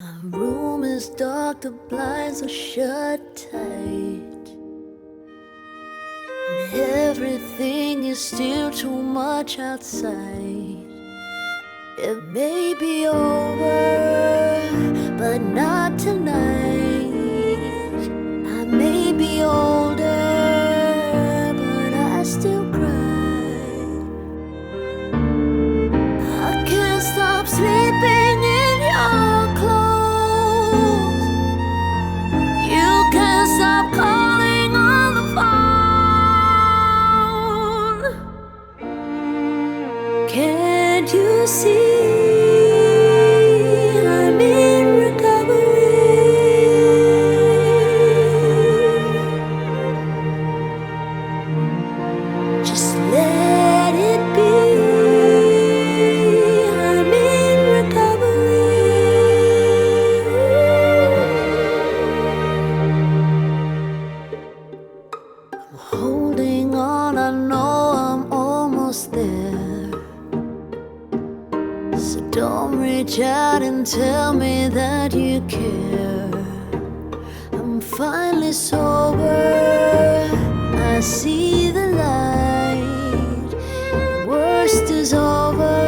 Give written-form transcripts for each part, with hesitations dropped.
My room is dark, the blinds are shut tight, and everything is still too much outside. It may be over, but not tonight. I may be older, but I still cry. I can't stop sleeping in your clothes. You can't stop calling on the phone. Can't you see I'm in recovery? Just let it be. I'm in recovery. I'm holding on, I know I'm almost there. So don't reach out and tell me that you care. I'm finally sober, I see the light. The worst is over,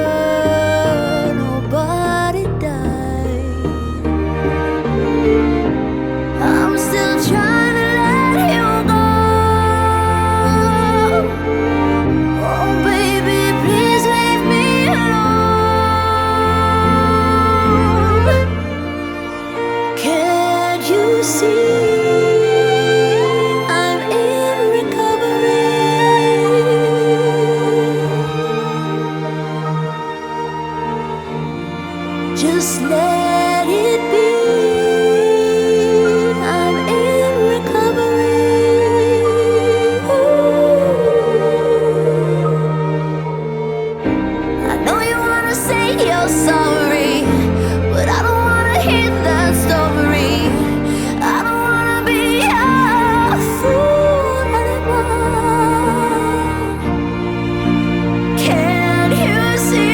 nobody died. I'm still trying to let you go. Oh baby, please leave me alone. Can't you see I'm in recovery? Just let it be. I'm in recovery. I know you wanna say you're sorry, but I don't wanna hear that story. I don't wanna be your fool anymore. Can't you see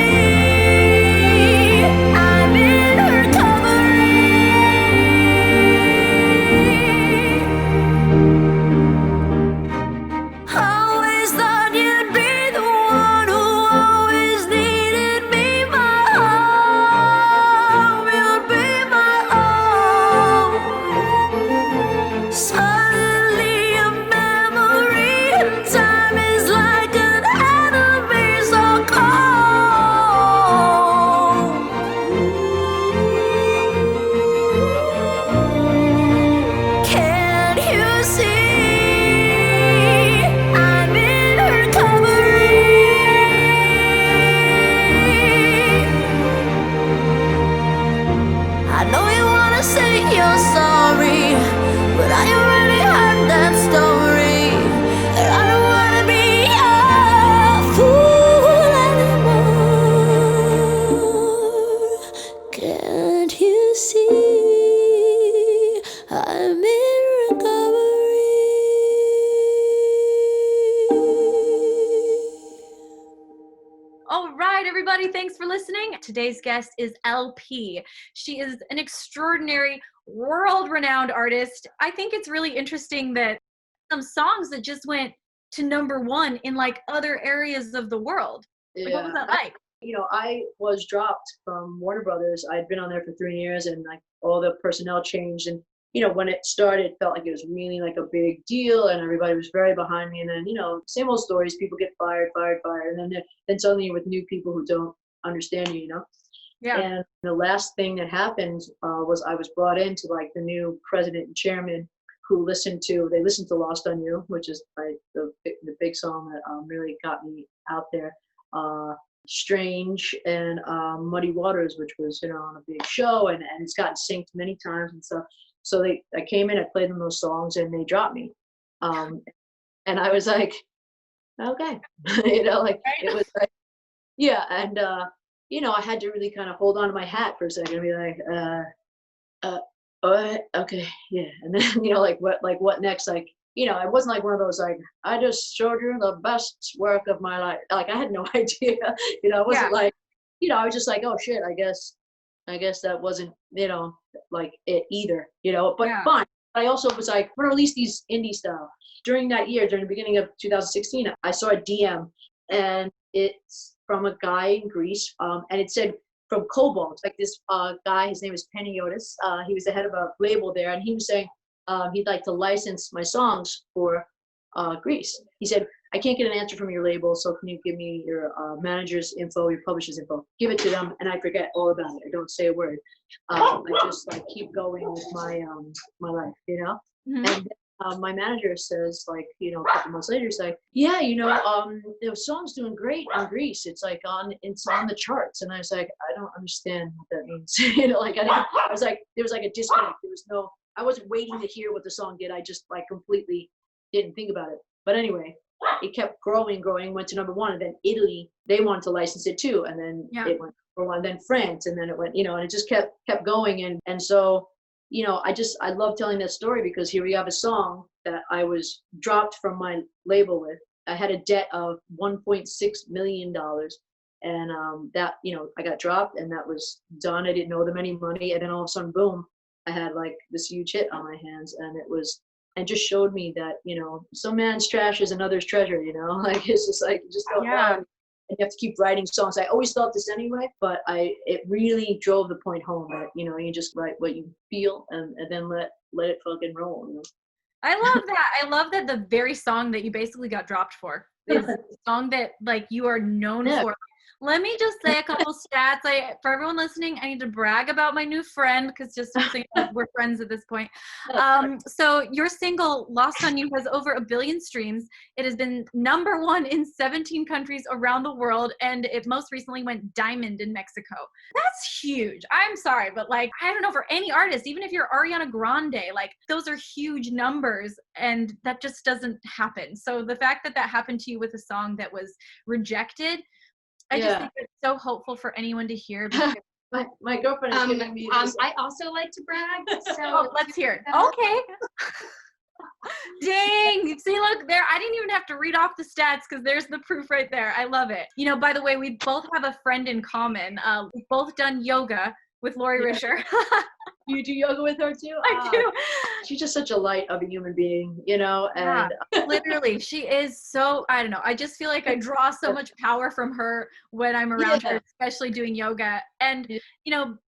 I'm in recovery? Always thought you'd be the one who always needed me, my home. You'd be my home. Suddenly a memory, and time is like an enemy so cold. Can't you see I'm in recovery? I know you wanna say you're sorry, but I already heard that story. And I don't wanna be your fool anymore. Can't you see I'm in recovery? All right, everybody, thanks for listening. Today's guest is LP. She is an extraordinary, world-renowned artist. I think it's really interesting that some songs that just went to #1 in like other areas of the world. Like, what was that like? I was dropped from Warner Brothers. I'd been on there for 3 years, and like all the personnel changed. And when it started, it felt like it was really like a big deal, and everybody was very behind me. And then same old stories. People get fired, fired, fired, and then suddenly you're with new people who don't understand you. Yeah. And the last thing that happened was I was brought in to like the new president and chairman who listened to Lost on You, which is like the big song that really got me out there. Strange and Muddy Waters, which was on a big show, and it's gotten synced many times and stuff. So I came in, I played them those songs, and they dropped me. And I was like, okay, like it was like, yeah, and I had to really kind of hold on to my hat for a second and be like, okay, yeah, and then like what next? Like it wasn't like one of those like I just showed you the best work of my life. Like I had no idea. It wasn't Yeah. like I was just like, oh shit, I guess I guess that wasn't, like it either, but Yeah. fine. I also was like, we're gonna release these indie stuff. During that year, during the beginning of 2016, I saw a DM, and it's from a guy in Greece, and it said from Cobalt, like this guy, his name is Panagiotis. He was the head of a label there, and he was saying he'd like to license my songs for Greece. He said, I can't get an answer from your label, so can you give me your manager's info, your publisher's info? Give it to them, and I forget all about it. I don't say a word. I just like keep going with my my life, Mhm. And my manager says, like, a couple months later, he's like, yeah, the song's doing great on Greece. It's like it's on the charts. And I was like, I don't understand what that means. I was like, there was like a disconnect. I wasn't waiting to hear what the song did. I just like completely didn't think about it. But anyway, it kept growing, went to number one, and then Italy, they wanted to license it too, and then it went for one, then France, and then it went, and it just kept going, and so, I love telling that story because here we have a song that I was dropped from my label with. I had a debt of $1.6 million, and that, I got dropped, and that was done. I didn't owe them any money, and then all of a sudden, boom, I had like this huge hit on my hands, and just showed me that, some man's trash is another's treasure, like it's just like, you just go around and you have to keep writing songs. I always thought this anyway, but it really drove the point home that, you just write what you feel and then let it fucking roll. I love that. I love that the very song that you basically got dropped for is the song that like you are known for. Let me just say a couple stats. For everyone listening, I need to brag about my new friend because just we're friends at this point. So your single "Lost on You" has over 1 billion streams. It has been number one in 17 countries around the world, and it most recently went diamond in Mexico. That's huge. I'm sorry, but like, I don't know, for any artist, even if you're Ariana Grande, like those are huge numbers, and that just doesn't happen. So the fact that that happened to you with a song that was rejected, I just think it's so hopeful for anyone to hear. My girlfriend is giving me this. I also like to brag. So let's hear it. Okay. Dang. See, look there. I didn't even have to read off the stats because there's the proof right there. I love it. By the way, we both have a friend in common. We've both done yoga with Lori Risher. You do yoga with her too? I do. She's just such a light of a human being, and literally, she is so, I don't know. I just feel like I draw so much power from her when I'm around her, especially doing yoga. And,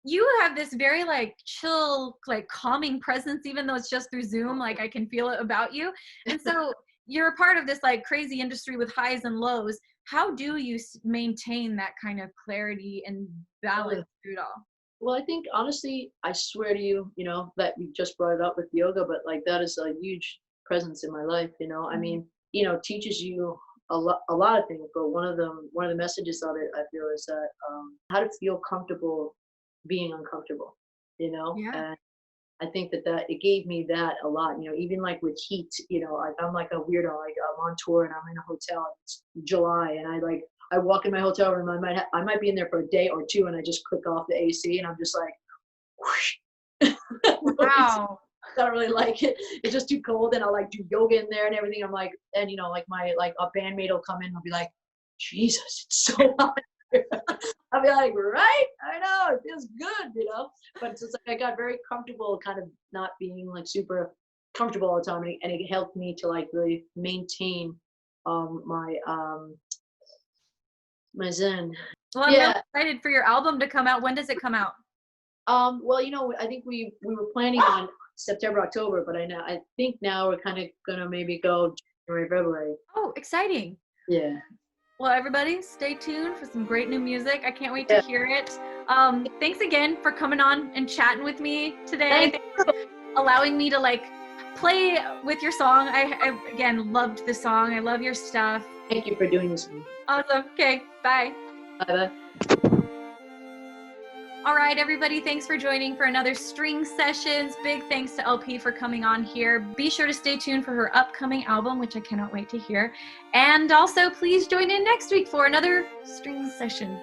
you have this very like chill, like calming presence, even though it's just through Zoom, like I can feel it about you. And so you're a part of this like crazy industry with highs and lows. How do you maintain that kind of clarity and balance through it all? Well, I think honestly, I swear to you, that we just brought it up with yoga, but like that is a huge presence in my life. I mean, teaches you a lot of things, but one of the messages of it, I feel, is that how to feel comfortable being uncomfortable. And I think that it gave me that a lot. Even like with heat, I'm like a weirdo. Like I'm on tour and I'm in a hotel. It's July, and I walk in my hotel room. I might be in there for a day or two, and I just click off the AC, and I'm just like, whoosh. Wow. I don't really like it. It's just too cold, and I'll like do yoga in there and everything. I'm like, and like my a bandmate will come in and I'll be like, Jesus, it's so hot. I'll be like, right? I know, it feels good, But it's just like I got very comfortable, kind of not being like super comfortable all the time, and it helped me to like really maintain my zen. Well, I'm really excited for your album to come out. When does it come out? Well, I think we were planning on September, October, but I think now we're kind of gonna maybe go January, February. Oh, exciting! Yeah. Well, everybody, stay tuned for some great new music. I can't wait to hear it. Thanks again for coming on and chatting with me today. Thanks for allowing me to like play with your song. I again loved the song. I love your stuff. Thank you for doing this. Awesome. Okay. Bye. Bye. All right, everybody, thanks for joining for another String Sessions. Big thanks to LP for coming on here. Be sure to stay tuned for her upcoming album, which I cannot wait to hear. And also, please join in next week for another String Session.